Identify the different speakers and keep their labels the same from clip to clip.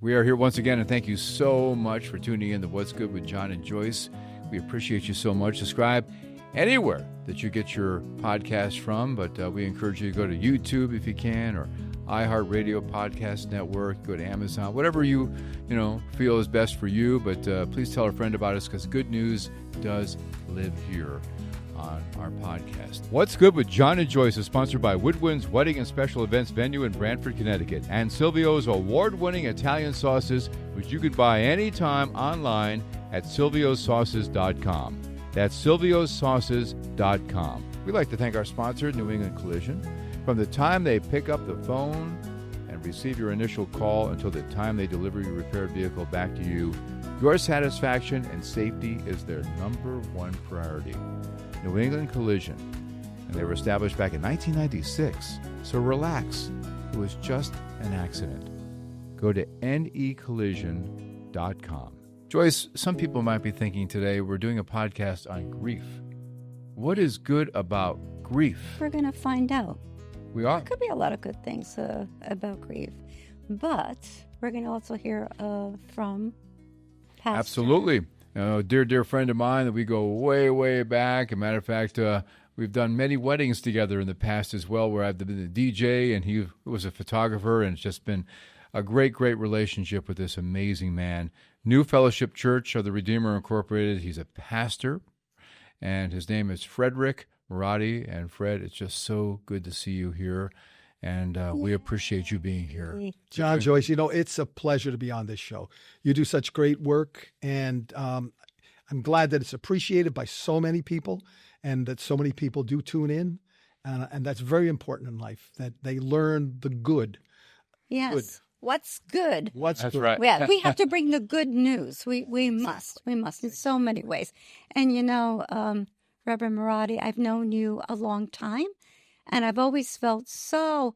Speaker 1: We are here once again, and thank you so much for tuning in to What's Good with John and Joyce. We appreciate you so much. Subscribe anywhere that you get your podcast from, but we encourage you to go to YouTube if you can, or iHeartRadio Podcast Network, go to Amazon, whatever you feel is best for you. But please tell a friend about us, because good news does live here on our podcast. What's Good with John and Joyce is sponsored by Woodwinds Wedding and Special Events Venue in Brantford, Connecticut, and Silvio's award-winning Italian sauces, which you can buy anytime online at silviosauces.com. That's silviosauces.com. We'd like to thank our sponsor, New England Collision. From the time they pick up the phone and receive your initial call until the time they deliver your repaired vehicle back to you, your satisfaction and safety is their number one priority. New England Collision. And they were established back in 1996. So relax. It was just an accident. Go to necollision.com. Joyce, some people might be thinking today we're doing a podcast on grief. What is good about grief?
Speaker 2: We're going to find out.
Speaker 1: We are.
Speaker 2: There could be a lot of good things about grief. But we're going to also hear from Pastor.
Speaker 1: Absolutely. Dear friend of mine that we go way, way back. As a matter of fact, we've done many weddings together in the past as well, where I've been the DJ and he was a photographer, and it's just been a great, great relationship with this amazing man. New Fellowship Church of the Redeemer Incorporated. He's a pastor, and his name is Frederick Marotti. And Fred, it's just so good to see you here, and we appreciate you being here.
Speaker 3: John, Joyce, it's a pleasure to be on this show. You do such great work, and I'm glad that it's appreciated by so many people, and that so many people do tune in, and that's very important in life, that they learn the good.
Speaker 2: Yes.
Speaker 3: Good.
Speaker 2: What's good?
Speaker 3: That's
Speaker 1: good.
Speaker 3: Right.
Speaker 2: Yeah, we have to bring the good news. We must in so many ways. And Reverend Marotti, I've known you a long time, and I've always felt so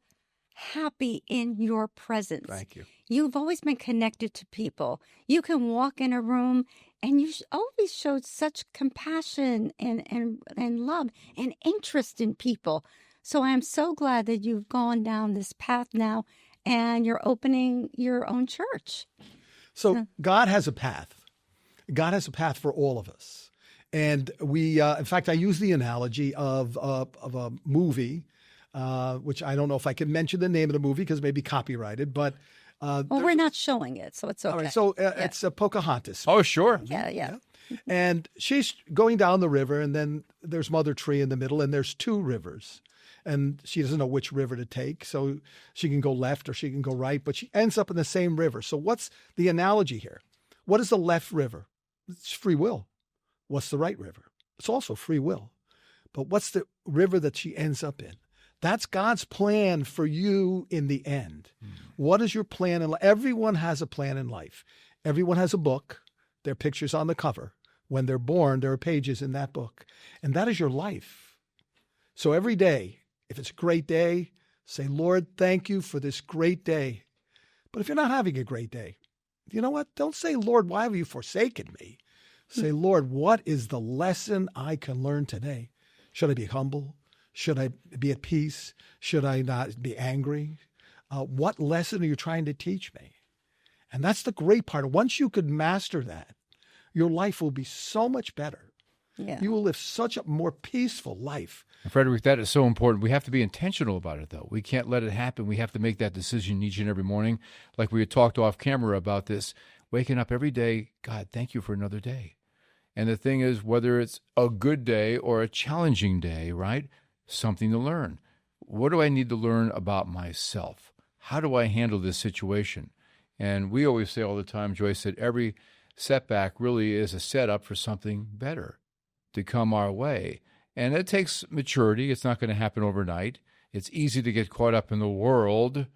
Speaker 2: happy in your presence.
Speaker 3: Thank you.
Speaker 2: You've always been connected to people. You can walk in a room, and you always showed such compassion and love and interest in people. So I'm so glad that you've gone down this path now, and you're opening your own church.
Speaker 3: So God has a path. God has a path for all of us. And we, in fact, I use the analogy of a movie, which I don't know if I can mention the name of the movie because it may be copyrighted, but...
Speaker 2: we're not showing it, so it's okay.
Speaker 3: All right, so it's a Pocahontas.
Speaker 1: Oh, sure.
Speaker 2: Yeah.
Speaker 3: And she's going down the river, and then there's Mother Tree in the middle, and there's two rivers. And she doesn't know which river to take, so she can go left or she can go right, but she ends up in the same river. So what's the analogy here? What is the left river? It's free will. What's the right river? It's also free will. But what's the river that she ends up in? That's God's plan for you in the end. What is your plan in life? Everyone has a plan in life. Everyone has a book. There are pictures on the cover. When they're born, there are pages in that book. And that is your life. So every day, if it's a great day, say, Lord, thank you for this great day. But if you're not having a great day, you know what? Don't say, Lord, why have you forsaken me? Say, Lord, what is the lesson I can learn today? Should I be humble? Should I be at peace? Should I not be angry? What lesson are you trying to teach me? And that's the great part. Once you could master that, your life will be so much better.
Speaker 2: Yeah.
Speaker 3: You will live such a more peaceful life.
Speaker 1: Frederick, that is so important. We have to be intentional about it, though. We can't let it happen. We have to make that decision each and every morning. Like we had talked off camera about this, waking up every day, God, thank you for another day. And the thing is, whether it's a good day or a challenging day, right? Something to learn. What do I need to learn about myself? How do I handle this situation? And we always say all the time, Joyce, that every setback really is a setup for something better to come our way. And it takes maturity. It's not going to happen overnight. It's easy to get caught up in the world,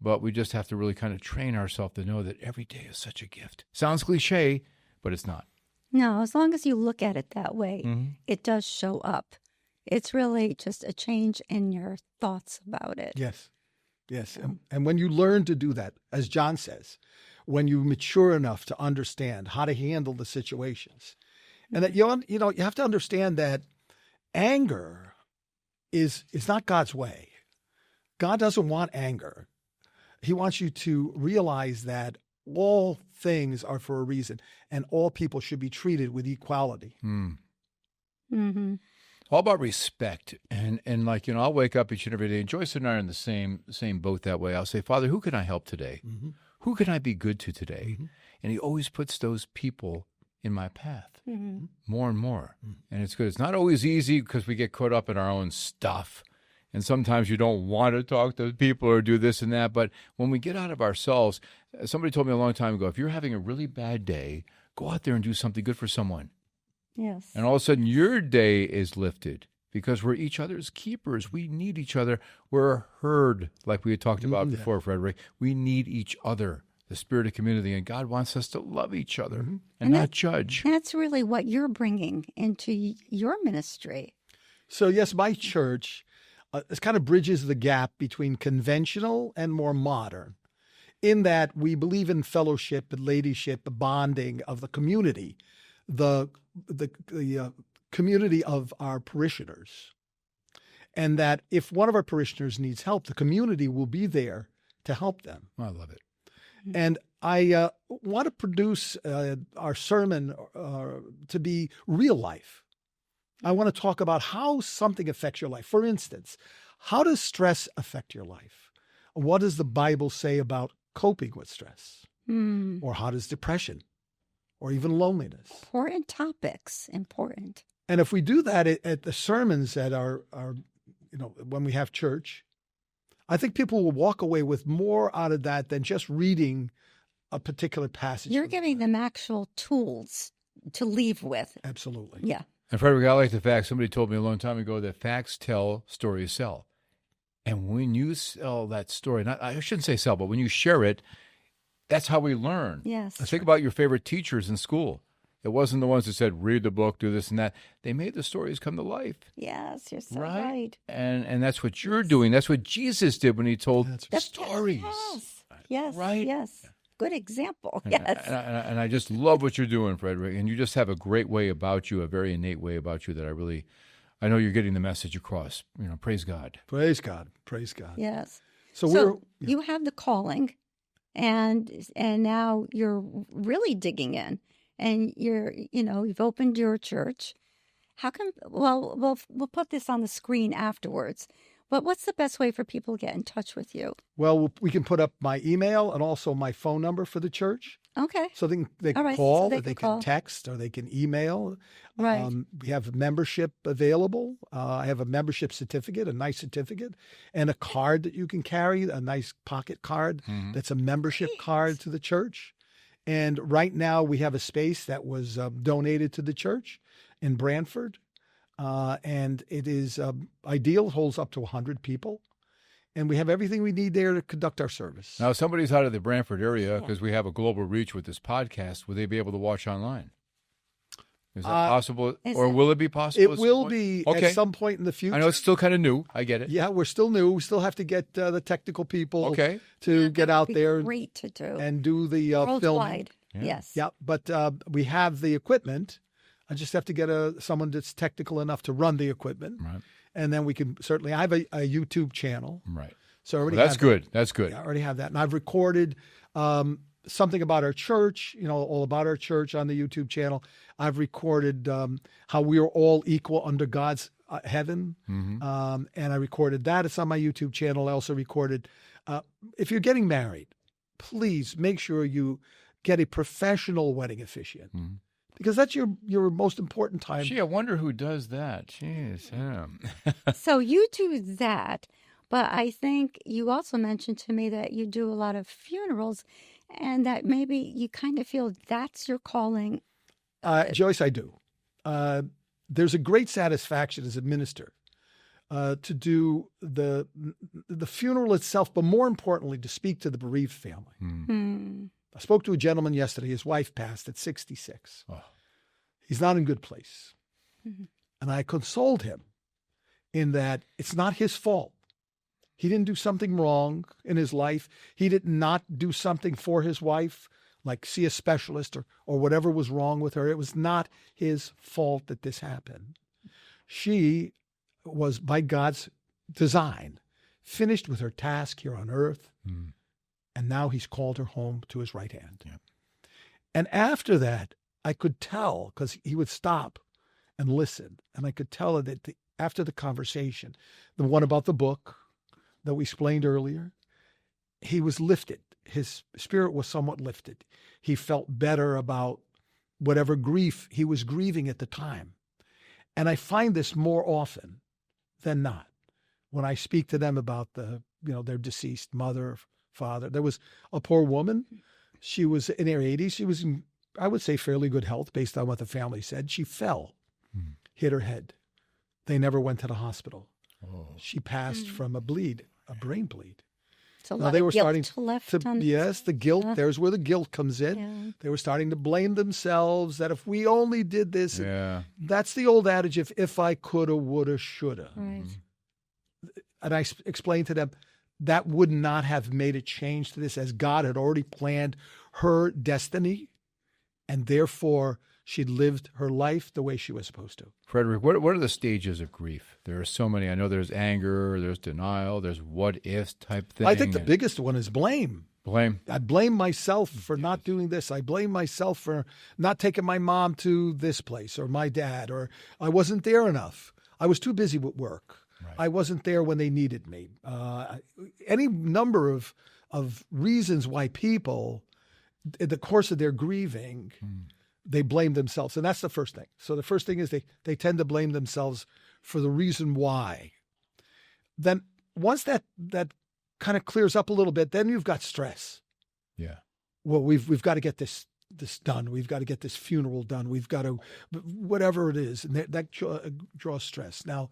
Speaker 1: but we just have to really kind of train ourselves to know that every day is such a gift. Sounds cliche, but it's not.
Speaker 2: No, as long as you look at it that way, it does show up. It's really just a change in your thoughts about it.
Speaker 3: Yes. And when you learn to do that, as John says, when you mature enough to understand how to handle the situations, and that you have to understand that anger is not God's way. God doesn't want anger. He wants you to realize that all things are for a reason, and all people should be treated with equality.
Speaker 2: Mm-hmm.
Speaker 1: All about respect. And like, I'll wake up each and every day, and Joyce and I are in the same boat that way. I'll say, Father, who can I help today?
Speaker 3: Mm-hmm.
Speaker 1: Who can I be good to today?
Speaker 3: Mm-hmm.
Speaker 1: And he always puts those people in my path
Speaker 2: Mm-hmm.
Speaker 1: more and more. And it's good. It's not always easy because we get caught up in our own stuff. And sometimes you don't want to talk to people or do this and that. But when we get out of ourselves, somebody told me a long time ago, if you're having a really bad day, go out there and do something good for someone.
Speaker 2: Yes.
Speaker 1: And all of a sudden your day is lifted because we're each other's keepers. We need each other. We're a herd, like we had talked about before, Frederick. We need each other, the spirit of community. And God wants us to love each other and not judge.
Speaker 2: That's really what you're bringing into your ministry.
Speaker 3: So, yes, my church this kind of bridges the gap between conventional and more modern, in that we believe in fellowship and ladyship, the bonding of the community, the community of our parishioners. And that if one of our parishioners needs help, the community will be there to help them.
Speaker 1: I love it.
Speaker 3: And I want to produce our sermon to be real life. I want to talk about how something affects your life. For instance, how does stress affect your life? What does the Bible say about coping with stress? Or how does depression or even loneliness?
Speaker 2: Important topics, important.
Speaker 3: And if we do that at the sermons at our when we have church, I think people will walk away with more out of that than just reading a particular passage.
Speaker 2: You're giving them actual tools to leave with.
Speaker 3: Absolutely.
Speaker 2: Yeah.
Speaker 1: And Frederick, I like the fact, somebody told me a long time ago that facts tell, stories sell. And when you sell that story, I shouldn't say sell, but when you share it, that's how we learn.
Speaker 2: Yes.
Speaker 1: Think about your favorite teachers in school. It wasn't the ones that said, read the book, do this and that. They made the stories come to life.
Speaker 2: Yes, you're so right.
Speaker 1: And that's what you're doing. That's what Jesus did when he told stories.
Speaker 2: Yes.
Speaker 1: Right?
Speaker 2: Yes. Good example. Yes.
Speaker 1: And I just love what you're doing, Frederick. And you just have a great way about you, a very innate way about you that I know you're getting the message across. Praise God.
Speaker 3: Praise God. Praise God.
Speaker 2: Yes.
Speaker 3: So
Speaker 2: you have the calling, and now you're really digging in, and you've opened your church. How come? Well, we'll put this on the screen afterwards. But what's the best way for people to get in touch with you?
Speaker 3: Well, we can put up my email and also my phone number for the church.
Speaker 2: Okay.
Speaker 3: So they can call, or they can text, or they can email.
Speaker 2: Right.
Speaker 3: We have membership available. I have a membership certificate, a nice certificate, and a card that you can carry, a nice pocket card that's a membership card to the church. And right now we have a space that was donated to the church in Brantford. And it is ideal, holds up to 100 people. And we have everything we need there to conduct our service.
Speaker 1: Now, if somebody's out of the Brantford area, because we have a global reach with this podcast, will they be able to watch online? Is that possible? Or will it be possible?
Speaker 3: It will be at some point in the future.
Speaker 1: I know it's still kind of new. I get it.
Speaker 3: Yeah, we're still new. We still have to get the technical people to get out there
Speaker 2: great to do.
Speaker 3: And do the
Speaker 2: worldwide.
Speaker 3: filming.
Speaker 2: Yes.
Speaker 3: Yeah, but we have the equipment. I just have to get someone that's technical enough to run the equipment. Right. And then we can certainly, I have a YouTube channel.
Speaker 1: Right.
Speaker 3: So I already
Speaker 1: that's good. That's good.
Speaker 3: Yeah, I already have that. And I've recorded something about our church, all about our church on the YouTube channel. I've recorded how we are all equal under God's heaven. And I recorded that. It's on my YouTube channel. I also recorded, if you're getting married, please make sure you get a professional wedding officiant. Because that's your most important time.
Speaker 1: Gee, I wonder who does that. Jeez.
Speaker 2: So you do that, but I think you also mentioned to me that you do a lot of funerals, and that maybe you kind of feel that's your calling.
Speaker 3: Joyce, I do. There's a great satisfaction as a minister to do the funeral itself, but more importantly, to speak to the bereaved family. I spoke to a gentleman yesterday. His wife passed at 66. Oh. He's not in a good place. And I consoled him in that it's not his fault. He didn't do something wrong in his life. He did not do something for his wife, like see a specialist or whatever was wrong with her. It was not his fault that this happened. She was, by God's design, finished with her task here on earth. And now he's called her home to his right hand.
Speaker 1: Yeah.
Speaker 3: And after that, I could tell, because he would stop and listen. And I could tell that after the conversation, the one about the book that we explained earlier, he was lifted. His spirit was somewhat lifted. He felt better about whatever grief he was grieving at the time. And I find this more often than not when I speak to them about their deceased mother, father. There was a poor woman. She was in her 80s. She was in, I would say, fairly good health based on what the family said. She fell, hit her head. They never went to the hospital.
Speaker 1: Oh.
Speaker 3: She passed from a brain bleed.
Speaker 2: It's a
Speaker 3: Now
Speaker 2: lot
Speaker 3: they
Speaker 2: of
Speaker 3: were
Speaker 2: guilt
Speaker 3: starting
Speaker 2: left
Speaker 3: to,
Speaker 2: on
Speaker 3: yes, the guilt. There's where the guilt comes in.
Speaker 2: Yeah.
Speaker 3: They were starting to blame themselves that if we only did this,
Speaker 1: Yeah.
Speaker 3: that's the old adage, if I coulda, woulda, shoulda.
Speaker 2: Right.
Speaker 3: And I explained to them that would not have made a change to this, as God had already planned her destiny, and therefore she'd lived her life the way she was supposed to.
Speaker 1: Frederick, what are the stages of grief? There are so many. I know there's anger, there's denial, there's what ifs type thing.
Speaker 3: I think the biggest one is blame.
Speaker 1: Blame.
Speaker 3: I blame myself for not doing this. I blame myself for not taking my mom to this place, or my dad, or I wasn't there enough. I was too busy with work.
Speaker 1: Right.
Speaker 3: I wasn't there when they needed me. Any number of reasons why people, in the course of their grieving, they blame themselves. And that's the first thing. So the first thing is they tend to blame themselves for the reason why. Then once that kind of clears up a little bit, then you've got stress.
Speaker 1: Yeah.
Speaker 3: Well, we've got to get this done. We've got to get this funeral done. We've got to, whatever it is, and that draws stress. Now,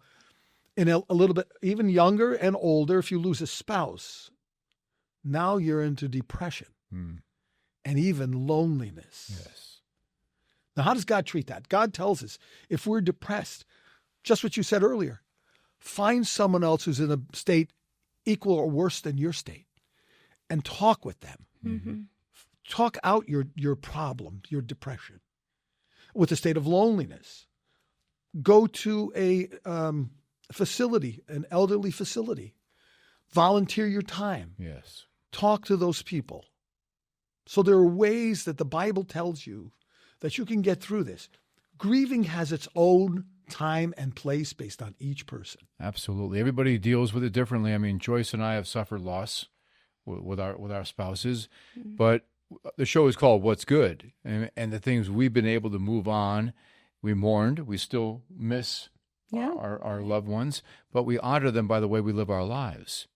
Speaker 3: in a little bit, even younger and older, if you lose a spouse, now you're into depression and even loneliness.
Speaker 1: Yes.
Speaker 3: Now, how does God treat that? God tells us if we're depressed, just what you said earlier, find someone else who's in a state equal or worse than your state and talk with them.
Speaker 2: Mm-hmm.
Speaker 3: Talk out your problem, your depression. With a state of loneliness, go to a facility, an elderly facility. Volunteer your time.
Speaker 1: Yes.
Speaker 3: Talk to those people. So there are ways that the Bible tells you that you can get through this. Grieving has its own time and place based on each person.
Speaker 1: Absolutely. Everybody deals with it differently. I mean, Joyce and I have suffered loss with our spouses, but the show is called What's Good, and the things we've been able to move on. We mourned. We still miss our loved ones, but we honor them by the way we live our lives.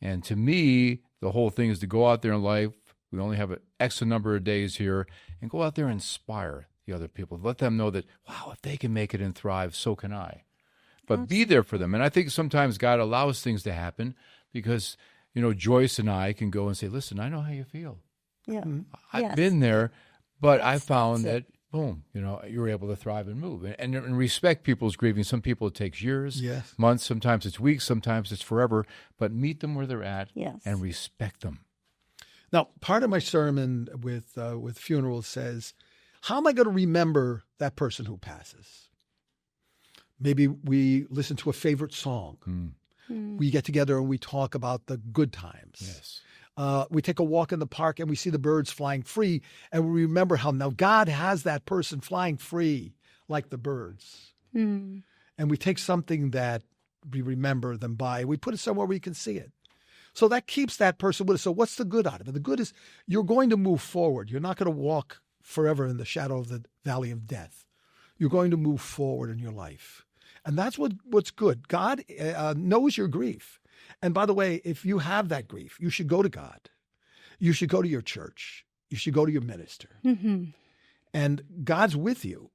Speaker 1: And to me, the whole thing is to go out there in life. We only have an X number of days here, and go out there and inspire the other people. Let them know that, wow, if they can make it and thrive, so can I. But be there for them. And I think sometimes God allows things to happen because, Joyce and I can go and say, listen, I know how you feel.
Speaker 2: Yeah.
Speaker 1: I've been there, but I found that, boom, you're able to thrive and move. And respect people's grieving. Some people it takes years, months, sometimes it's weeks, sometimes it's forever. But meet them where they're at and respect them.
Speaker 3: Now, part of my sermon with funerals says, how am I going to remember that person who passes? Maybe we listen to a favorite song. We get together and we talk about the good times.
Speaker 1: Yes.
Speaker 3: We take a walk in the park and we see the birds flying free, and we remember how now God has that person flying free like the birds. And we take something that we remember them by, we put it somewhere where we can see it. So that keeps that person with us. So what's the good out of it? The good is you're going to move forward. You're not going to walk forever in the shadow of the valley of death. You're going to move forward in your life. And that's what's good. God knows your grief. And by the way, if you have that grief, you should go to God. You should go to your church. You should go to your minister. And God's with you.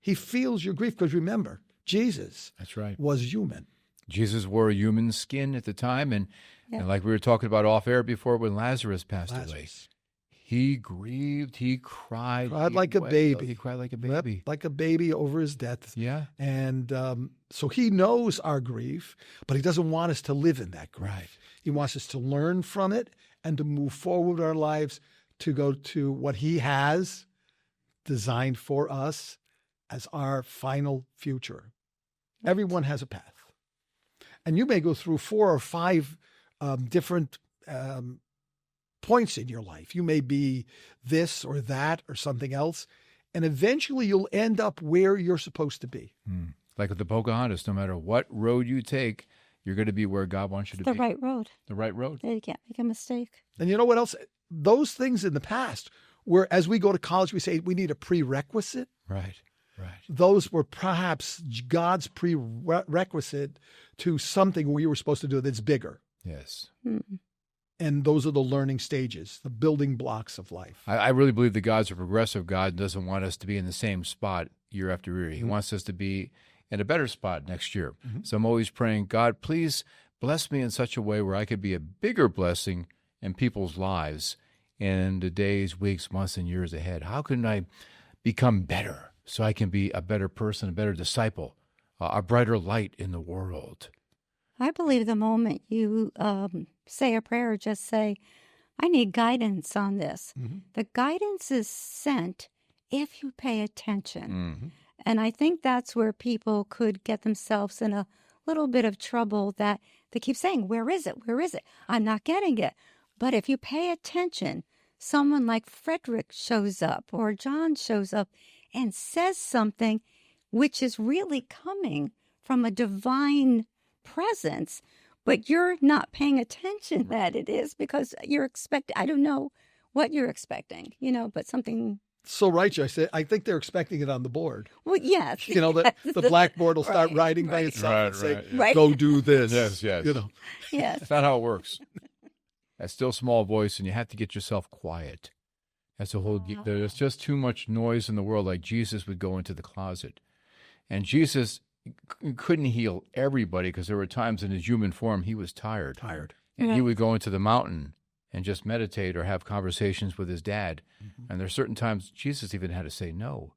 Speaker 3: He feels your grief because remember, Jesus was human.
Speaker 1: Jesus wore a human skin at the time. And like we were talking about off air before when Lazarus passed away, he grieved, he cried.
Speaker 3: Cried like a baby.
Speaker 1: He cried like a baby.
Speaker 3: Wept like a baby over his death.
Speaker 1: Yeah.
Speaker 3: And so he knows our grief, but he doesn't want us to live in that grief.
Speaker 1: Right.
Speaker 3: He wants us to learn from it and to move forward our lives to go to what he has designed for us as our final future. Everyone has a path. And you may go through 4 or 5 different points in your life. You may be this or that or something else, and eventually you'll end up where you're supposed to be.
Speaker 1: Like with the Pocahontas, no matter what road you take, you're going to be where God wants you to
Speaker 2: The
Speaker 1: be.
Speaker 2: right road.
Speaker 1: The right road.
Speaker 2: You can't make a mistake.
Speaker 3: And you know what else? Those things in the past, where as we go to college, we say we need a prerequisite.
Speaker 1: Right.
Speaker 3: Those were perhaps God's prerequisite to something we were supposed to do that's bigger.
Speaker 1: Yes.
Speaker 3: And those are the learning stages, the building blocks of life.
Speaker 1: I really believe that God's a progressive God and doesn't want us to be in the same spot year after year. He wants us to be in a better spot next year. So I'm always praying, God, please bless me in such a way where I could be a bigger blessing in people's lives in the days, weeks, months, and years ahead. How can I become better so I can be a better person, a better disciple, a brighter light in the world?
Speaker 2: I believe the moment you say a prayer, just say, I need guidance on this. The guidance is sent if you pay attention. And I think that's where people could get themselves in a little bit of trouble, that they keep saying, where is it? Where is it? I'm not getting it. But if you pay attention, someone like Frederick shows up or John shows up and says something which is really coming from a divine presence, but you're not paying attention that it is because you're expecting, I don't know what you're expecting, but something.
Speaker 3: So right, Joyce. I think they're expecting it on the board.
Speaker 2: Well, yes.
Speaker 3: The blackboard will start writing by itself and say, go do this.
Speaker 1: Yes.
Speaker 2: Yes.
Speaker 1: That's not how it works. That still small voice, and you have to get yourself quiet. That's a whole. There's just too much noise in the world. Like Jesus would go into the closet, and Jesus couldn't heal everybody because there were times in his human form he was tired, and he would go into the mountain and just meditate or have conversations with his dad. And there's certain times Jesus even had to say, "No,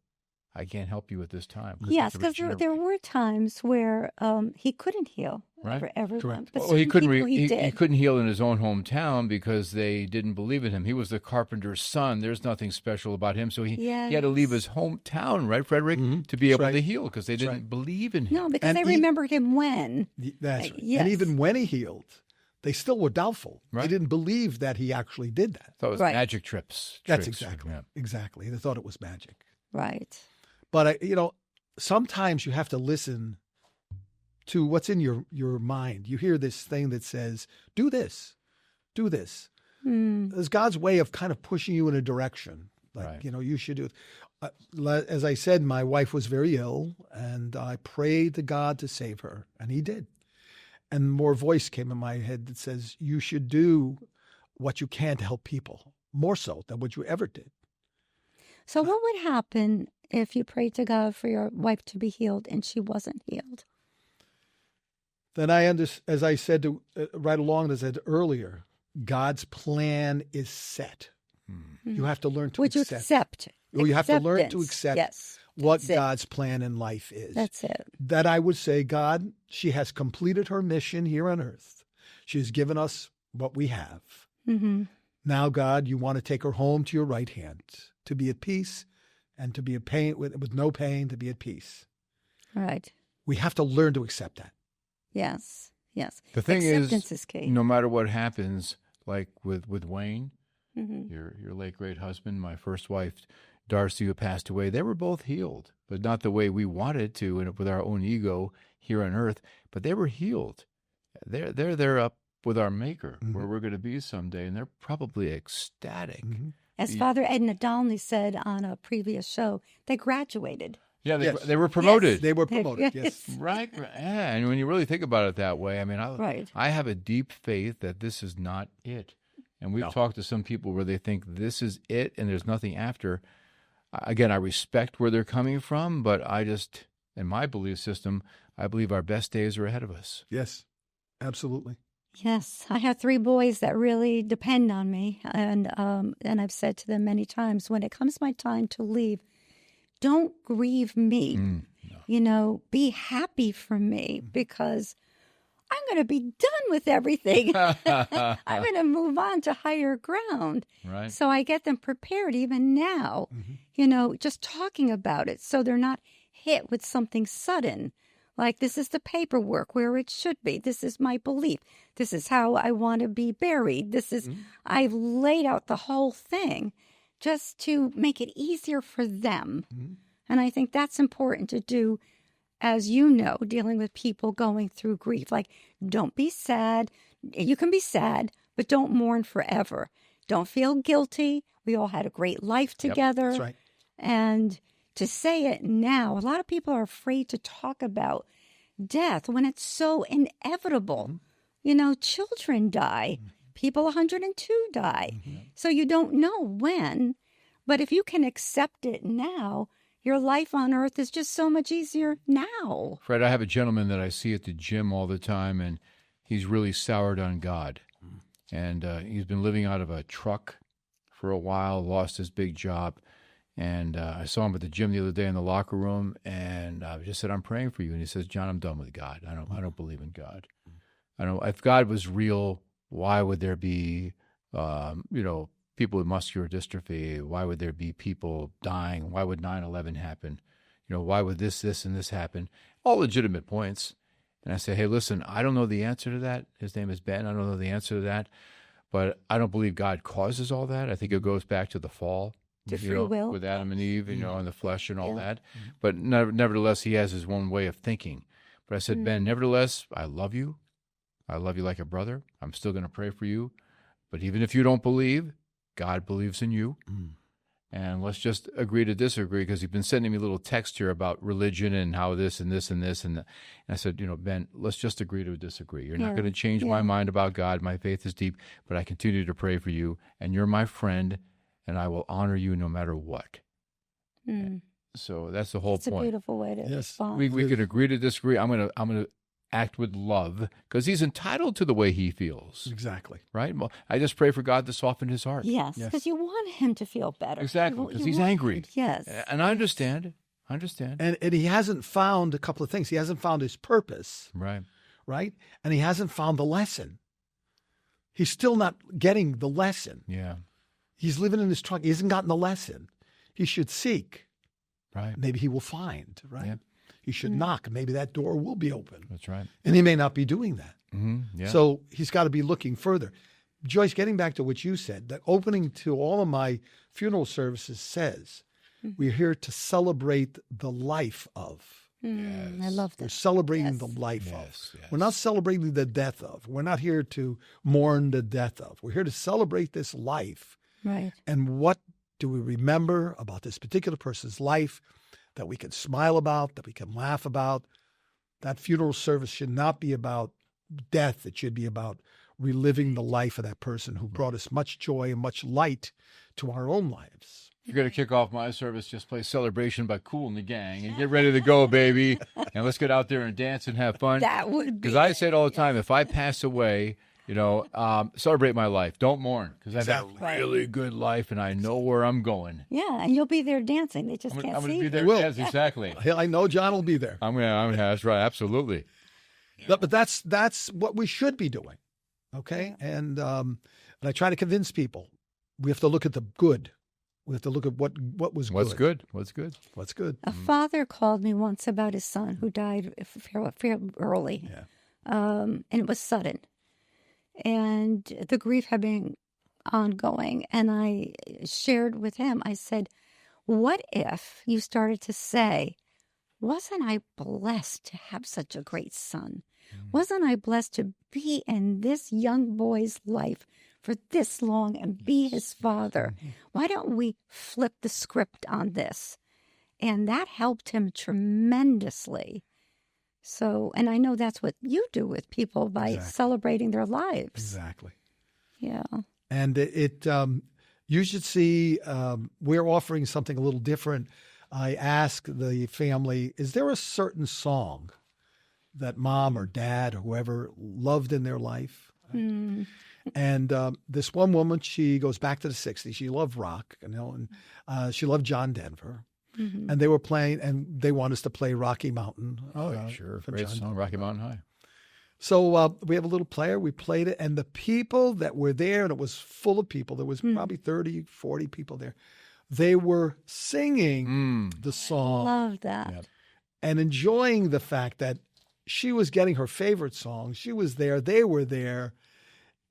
Speaker 1: I can't help you at this time."
Speaker 2: Yes, because there were times where he couldn't heal for everyone.
Speaker 3: Correct.
Speaker 2: But
Speaker 1: Well, he couldn't.
Speaker 2: he
Speaker 1: He couldn't heal in his own hometown because they didn't believe in him. He was the carpenter's son. There's nothing special about him, so he had to leave his hometown, right, Frederick, to be able to heal because they didn't believe in him.
Speaker 2: No, because they remembered him when.
Speaker 3: That's right.
Speaker 2: Yes.
Speaker 3: And even when he healed, they still were doubtful.
Speaker 1: Right.
Speaker 3: They didn't believe that he actually did that.
Speaker 1: So it was magic trips.
Speaker 3: That's
Speaker 1: tricks,
Speaker 3: exactly. They thought it was magic.
Speaker 2: Right.
Speaker 3: But sometimes you have to listen to what's in your mind. You hear this thing that says, do this, do this. There's God's way of kind of pushing you in a direction. Like, you should do it. As I said, my wife was very ill, and I prayed to God to save her, and he did. And more voice came in my head that says, you should do what you can to help people, more so than what you ever did.
Speaker 2: So what would happen if you prayed to God for your wife to be healed and she wasn't healed?
Speaker 3: Then as I said right along, as I said earlier, God's plan is set. You have to learn to accept. You have to learn to accept what God's plan in life is.
Speaker 2: That's it.
Speaker 3: That I would say, God, she has completed her mission here on earth. She has given us what we have. Now, God, you want to take her home to your right hand to be at peace and to be at pain with no pain, to be at peace.
Speaker 2: Right.
Speaker 3: We have to learn to accept that.
Speaker 2: Yes.
Speaker 1: The thing
Speaker 2: Acceptance is key.
Speaker 1: No matter what happens, like with Wayne, your late great husband, my first wife, Darcy, who passed away, they were both healed, but not the way we wanted to, and with our own ego here on earth. But they were healed. They're up with our Maker, where we're going to be someday, and they're probably ecstatic.
Speaker 2: As Father Edna Donnelly said on a previous show, they graduated.
Speaker 1: Yeah, they were promoted.
Speaker 3: Yes. They were promoted, yes.
Speaker 1: Right. Yeah, and when you really think about it that way, I mean, I have a deep faith that this is not it. And we've talked to some people where they think this is it and there's nothing after. Again, I respect where they're coming from, but in my belief system, I believe our best days are ahead of us.
Speaker 3: Yes, absolutely.
Speaker 2: Yes, I have 3 boys that really depend on me, and I've said to them many times, when it comes my time to leave, don't grieve me. Be happy for me, because I'm going to be done with everything. I'm going to move on to higher ground.
Speaker 1: Right.
Speaker 2: So I get them prepared even now, just talking about it, so they're not hit with something sudden. Like, this is the paperwork where it should be. This is my belief. This is how I want to be buried. This is, I've laid out the whole thing just to make it easier for them. And I think that's important to do, as you know, dealing with people going through grief. Like, don't be sad. You can be sad, but don't mourn forever. Don't feel guilty. We all had a great life together.
Speaker 3: That's right.
Speaker 2: And to say it now, a lot of people are afraid to talk about death when it's so inevitable. You know, children die. People 102 die. So you don't know when. But if you can accept it now, your life on earth is just so much easier now.
Speaker 1: Fred, I have a gentleman that I see at the gym all the time, and he's really soured on God. And he's been living out of a truck for a while, lost his big job. And I saw him at the gym the other day in the locker room, and I just said, "I'm praying for you." And he says, "John, I'm done with God. I don't believe in God. I don't. If God was real, why would there be, people with muscular dystrophy? Why would there be people dying? Why would 9/11 happen? Why would this, and this happen?" All legitimate points. And I say, "Hey, listen, I don't know the answer to that." His name is Ben. I don't know the answer to that, but I don't believe God causes all that. I think it goes back to the fall.
Speaker 2: To free will.
Speaker 1: With Adam and Eve, and the flesh and all that. But nevertheless, he has his one way of thinking. But I said, Ben, nevertheless, I love you. I love you like a brother. I'm still going to pray for you. But even if you don't believe, God believes in you. And let's just agree to disagree, because he's been sending me a little text here about religion and how this and this and this. And I said, Ben, let's just agree to disagree. You're not going to change my mind about God. My faith is deep, but I continue to pray for you. And you're my friend. And I will honor you no matter what. So that's the whole point.
Speaker 2: It's a beautiful way to respond.
Speaker 1: We could agree to disagree. I'm gonna act with love, because he's entitled to the way he feels.
Speaker 3: Exactly.
Speaker 1: Right? Well, I just pray for God to soften his heart.
Speaker 2: Yes, because you want him to feel better.
Speaker 1: Exactly, because he's angry.
Speaker 2: Yes.
Speaker 1: And I understand.
Speaker 3: And he hasn't found a couple of things. He hasn't found his purpose.
Speaker 1: Right.
Speaker 3: Right? And he hasn't found the lesson. He's still not getting the lesson.
Speaker 1: Yeah.
Speaker 3: He's living in his truck. He hasn't gotten the lesson. He should seek.
Speaker 1: Right.
Speaker 3: Maybe he will find. Right. Yep. He should knock. Maybe that door will be open.
Speaker 1: That's right.
Speaker 3: And he may not be doing that.
Speaker 1: Yeah.
Speaker 3: So he's got to be looking further. Joyce, getting back to what you said, the opening to all of my funeral services says, we're here to celebrate the life of.
Speaker 2: Yes. I love that.
Speaker 3: We're celebrating the life of. Yes. We're not celebrating the death of. We're not here to mourn the death of. We're here to celebrate this life.
Speaker 2: Right.
Speaker 3: And what do we remember about this particular person's life that we can smile about, that we can laugh about? That funeral service should not be about death. It should be about reliving the life of that person who brought us much joy and much light to our own lives.
Speaker 1: If you're going to kick off my service, just play Celebration by Kool and the Gang and get ready to go, baby. And let's get out there and dance and have fun.
Speaker 2: That would be.
Speaker 1: Because I say it all the time, if I pass away, celebrate my life. Don't mourn, because I've had a really good life and I know where I'm going.
Speaker 2: Yeah, and you'll be there dancing. They just can't see you.
Speaker 1: I'm going to be there. Yes, exactly.
Speaker 3: I know John will be there.
Speaker 1: That's right. Absolutely.
Speaker 3: But that's what we should be doing. Okay? And I try to convince people we have to look at the good. We have to look at what was good.
Speaker 1: What's good?
Speaker 2: A father called me once about his son who died fairly early.
Speaker 3: Yeah.
Speaker 2: And it was sudden. And the grief had been ongoing. And I shared with him, I said, what if you started to say, wasn't I blessed to have such a great son? Wasn't I blessed to be in this young boy's life for this long and be his father? Why don't we flip the script on this? And that helped him tremendously. So, and I know that's what you do with people by celebrating their lives.
Speaker 3: Exactly.
Speaker 2: Yeah.
Speaker 3: And you should see, we're offering something a little different. I ask the family, is there a certain song that mom or dad or whoever loved in their life? And this one woman, she goes back to the 60s. She loved rock, and she loved John Denver. And they were playing, and they want us to play Rocky Mountain.
Speaker 1: Oh, sure. Great song, Rocky Mountain High.
Speaker 3: So we have a little player. We played it, and the people that were there, and it was full of people. There was probably 30, 40 people there. They were singing the song.
Speaker 2: Love that.
Speaker 1: Yep.
Speaker 3: and enjoying the fact that she was getting her favorite song. She was there. They were there.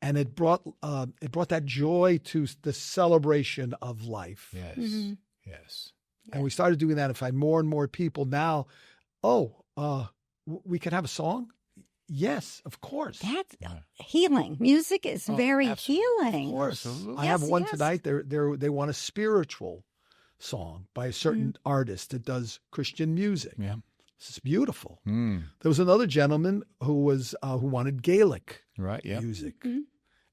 Speaker 3: And it brought that joy to the celebration of life.
Speaker 1: Yes.
Speaker 2: Mm-hmm.
Speaker 1: Yes.
Speaker 3: And we started doing that and find more and more people now. We can have a song? Yes, of course.
Speaker 2: That's healing. Music is very
Speaker 1: absolutely.
Speaker 2: healing.
Speaker 3: Of course.
Speaker 1: Absolutely.
Speaker 3: I have
Speaker 2: Yes,
Speaker 3: one
Speaker 2: yes.
Speaker 3: tonight. They want a spiritual song by a certain artist that does Christian music.
Speaker 1: Yeah.
Speaker 3: It's beautiful.
Speaker 1: Mm.
Speaker 3: There was another gentleman who wanted Gaelic
Speaker 1: Right. Yeah.
Speaker 3: music,
Speaker 2: Mm-hmm.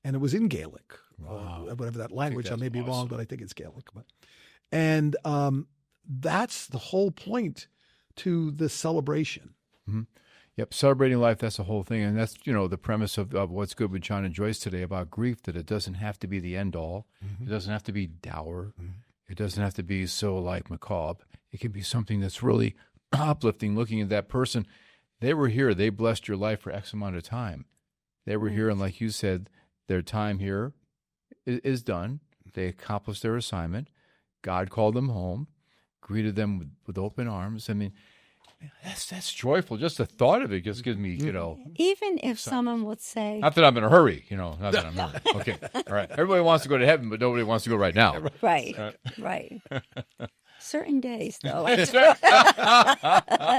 Speaker 3: and it was in Gaelic,
Speaker 1: Wow.
Speaker 3: whatever that language. I
Speaker 1: that's
Speaker 3: may be wrong,
Speaker 1: awesome.
Speaker 3: but I think it's Gaelic. And that's the whole point to the celebration.
Speaker 1: Yep, celebrating life, that's the whole thing. And that's, the premise of What's Good with John and Joyce today about grief, that it doesn't have to be the end all. It doesn't have to be dour. It doesn't have to be so like macabre. It can be something that's really uplifting, looking at that person. They were here. They blessed your life for X amount of time. They were here, and like you said, their time here is done. They accomplished their assignment. God called them home, greeted them with open arms. I mean, that's joyful. Just the thought of it just gives me,
Speaker 2: Even if someone would say,
Speaker 1: not that I'm in a hurry, not that I'm in a hurry. Okay, all right. Everybody wants to go to heaven, but nobody wants to go right now.
Speaker 2: right. Certain days, though.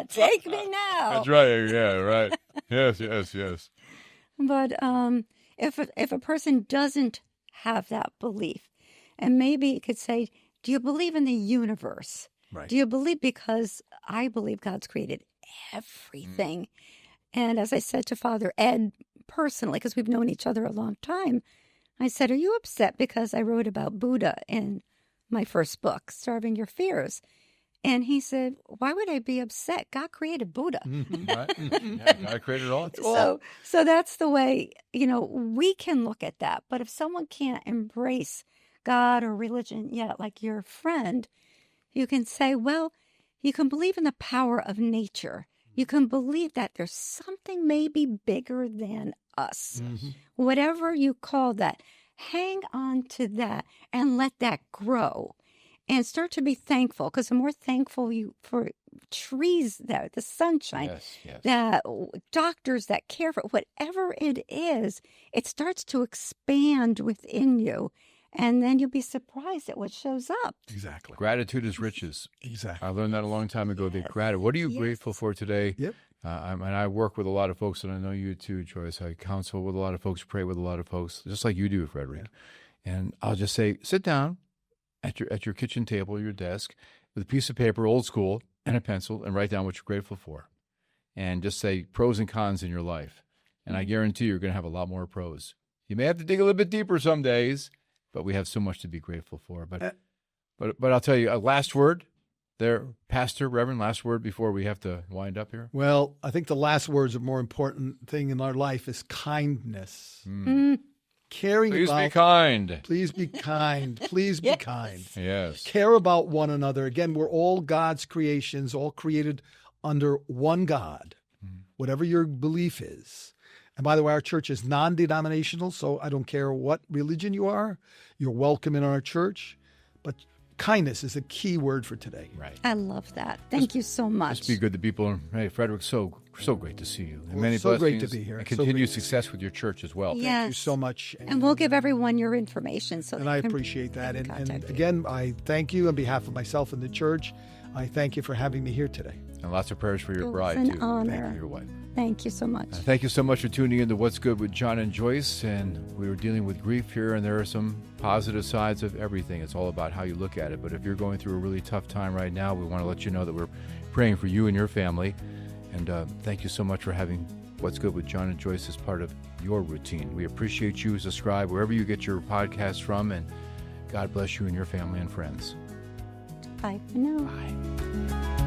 Speaker 2: Take me now.
Speaker 1: That's right. Yeah, right. Yes.
Speaker 2: But if a person doesn't have that belief, and maybe it could say, do you believe in the universe?
Speaker 3: Right.
Speaker 2: Do you believe? Because I believe God's created everything. And as I said to Father Ed personally, because we've known each other a long time, I said, are you upset because I wrote about Buddha in my first book, Starving Your Fears? And he said, why would I be upset? God created Buddha.
Speaker 1: Right? Yeah, God created it all.
Speaker 2: So that's the way, we can look at that. But if someone can't embrace God or religion yet, like your friend, you can say, well, you can believe in the power of nature. You can believe that there's something maybe bigger than us. Whatever you call that, hang on to that and let that grow. And start to be thankful, because the more thankful you for trees, that the sunshine,
Speaker 1: Yes.
Speaker 2: that doctors that care for whatever it is, it starts to expand within you. And then you'll be surprised at what shows up.
Speaker 3: Exactly.
Speaker 1: Gratitude is riches.
Speaker 3: Exactly.
Speaker 1: I learned that a long time ago. That gratitude. What are you grateful for today?
Speaker 3: Yep.
Speaker 1: And I work with a lot of folks, and I know you too, Joyce. I counsel with a lot of folks, pray with a lot of folks, just like you do, Frederick. Yeah. And I'll just say, sit down at your kitchen table, your desk, with a piece of paper, old school, and a pencil, and write down what you're grateful for. And just say pros and cons in your life. And I guarantee you're going to have a lot more pros. You may have to dig a little bit deeper some days, but we have so much to be grateful for. But I'll tell you, a last word there, Pastor, Reverend, last word before we have to wind up here.
Speaker 3: Well, I think the last words, a more important thing in our life is kindness. Caring
Speaker 1: Please
Speaker 3: about,
Speaker 1: be kind.
Speaker 3: Please be kind. Please be kind.
Speaker 1: Yes.
Speaker 3: Care about one another. Again, we're all God's creations, all created under one God, whatever your belief is. And by the way, our church is non-denominational, so I don't care what religion you are. You're welcome in our church. But kindness is a key word for today.
Speaker 1: Right.
Speaker 2: I love that. Thank you so much.
Speaker 1: Just be good to people. Hey, Frederick, so great to see you. And many
Speaker 3: so great
Speaker 1: blessings
Speaker 3: to be here.
Speaker 1: And
Speaker 3: So
Speaker 1: continued
Speaker 3: great.
Speaker 1: success with your church as well.
Speaker 2: Yeah.
Speaker 3: Thank you
Speaker 2: Yes.
Speaker 3: so much.
Speaker 2: And we'll give everyone your information.
Speaker 3: And I appreciate that. And again, I thank you on behalf of myself and the church. I thank you for having me here today.
Speaker 1: And lots of prayers for your bride,
Speaker 2: It's
Speaker 1: too.
Speaker 2: an honor.
Speaker 1: Thank you, your wife.
Speaker 2: Thank you so much.
Speaker 1: Thank you so much for tuning in to What's Good with John and Joyce. And we were dealing with grief here, and there are some positive sides of everything. It's all about how you look at it. But if you're going through a really tough time right now, we want to let you know that we're praying for you and your family. And thank you so much for having What's Good with John and Joyce as part of your routine. We appreciate you. Subscribe wherever you get your podcasts from, and God bless you and your family and friends.
Speaker 2: Bye for now.
Speaker 1: Bye.